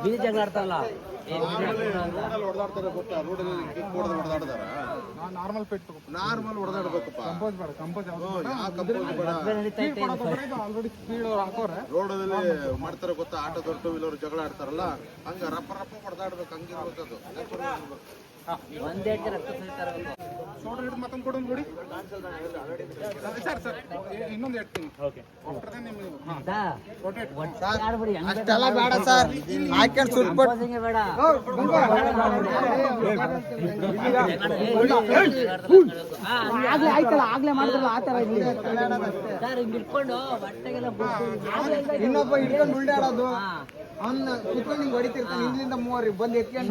ಬೀಜ ಆಡ್ತಾರಲ್ಲ ಹೊಡೆದಾಡ್ತಾರೆ ಗೊತ್ತಾ? ರೋಡಲ್ಲಿ ಹೊಡೆದಾಡ್ತಾರ. ನಾರ್ಮಲ್ ಪೇಟ್ ನಾರ್ಮಲ್ ಹೊಡೆದಾಡ್ಬೇಕಪ್ಪ. ಕಂಪೋಸ್ ಬೇಡ. ಕಂಪೋಸ್ ರೋಡಲ್ಲಿ ಮಾಡ್ತಾರೆ ಗೊತ್ತಾ? ಆಟೋದವ್ರು ಟೂ ವೀಲರ್ ಜಗಳ ಆಡ್ತಾರಲ್ಲ, ಹಂಗ ರಪ್ಪ ರಪ್ಪ ಹೊಡೆದಾಡ್ಬೇಕು. ಹಂಗಿರ್ಬೇಕದು. ಒಂದೇ ರಕ್ತ ಸುರಿತಾರೆ. ಸೋಡಾ ಹಿಡಿದು ಮತ್ತೊಂದು ಕೊಡೋದು ನೋಡಿ ಸರ್. ಸರ್ ಇನ್ನೊಂದು ಹೇಳ್ತೀನಿ. ಅಷ್ಟೆಲ್ಲ ಬೇಡ ಸರ್. ಹಾಕೊಂಡು ಸುಟ್ಬಿಟ್ಟು ಬೇಡ. ಆಯ್ತಲ್ಲ, ಆಗ್ಲೇ ಮಾಡಿದ್ರಲ್ಲ ಆ ತರ ಸರ್ ಹಿಂಗ್ ಇಟ್ಕೊಂಡು ಬಟ್ಟೆಗೆಲ್ಲ ಇನ್ನೊಬ್ಬ ಹಿಡ್ಕೊಂಡು ಉಳ್ಳಾಡೋದು. ಅವ್ನ ಕುತ್ಕೊಂಡು ಹಿಂಗ್ ಹೊಡಿತಿರ್ತಾನೆ. ಹಿಂದಿಂದ ಮೂವರಿಗೆ ಬಂದು ಎತ್ಕೊಂಡು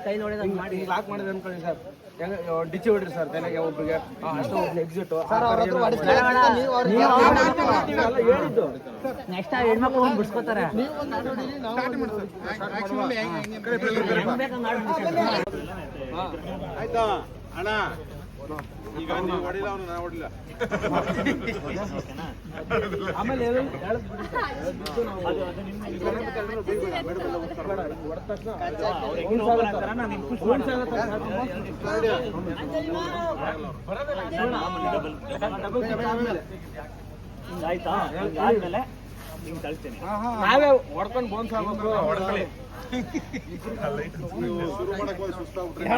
ಕೈಲಿ ಹೊಡೆದ ಮಾಡಿ ಲಾಕ್ ಮಾಡಿದ್ರೆ ಅನ್ಕೊಳ್ಳಿ ಸರ್. ಡಿಚ್ಚಿ ಹೊಡ್ರಿ ಸರ್ ಬೆಲೆಗೆ ಒಬ್ರಿಗೆ ಎಕ್ಸಿಟ್ ಹೇಳಿದ್ದು. ನೆಕ್ಸ್ಟ್ ಹೆಣ್ಮಕ್ಳು ಹೋಗಿ ಬಿಡ್ಸ್ಕೊತಾರೆ. ಆಯ್ತಾ ಅಣ್ಣ? ಈಗ ನೀವು ಹೊಡಿಲ್ಲ, ಅವನು ನಾ ಹೊಡಿಲ್ಲ. ಆಮೇಲೆ ನಾವೇ ಹೊಡ್ಕೊಂಡು ಬೋನ್ಸ್ ಆಗ್ಬೇಕು. ಶುರು ಮಾಡಕ್ ಹೋಗಿ ಸುಸ್ತಾಗ್ಬಿಟ್ರೆ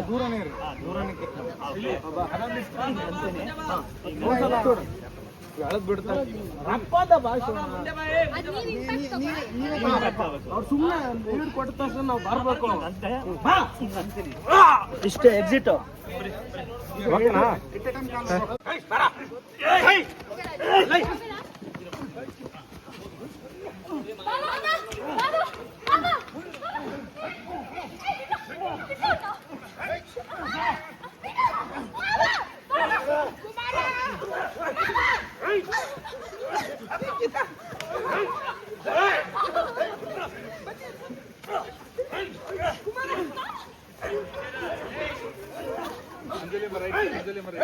ದೂರನೇ ಎಳದ್ ಬಿಡ್ತಾರೆ. ರಪ್ಪದ ಭಾಷೆ ಅವ್ರು ಸುಮ್ಮನೆ ನೀರು ಕೊಟ್ಟ ತಕ್ಷಣ ನಾವು ಬರ್ಬೇಕು. ಇಷ್ಟೇ ಎಕ್ಸಿಟ್. ಅಂಜಲಿ ಮರ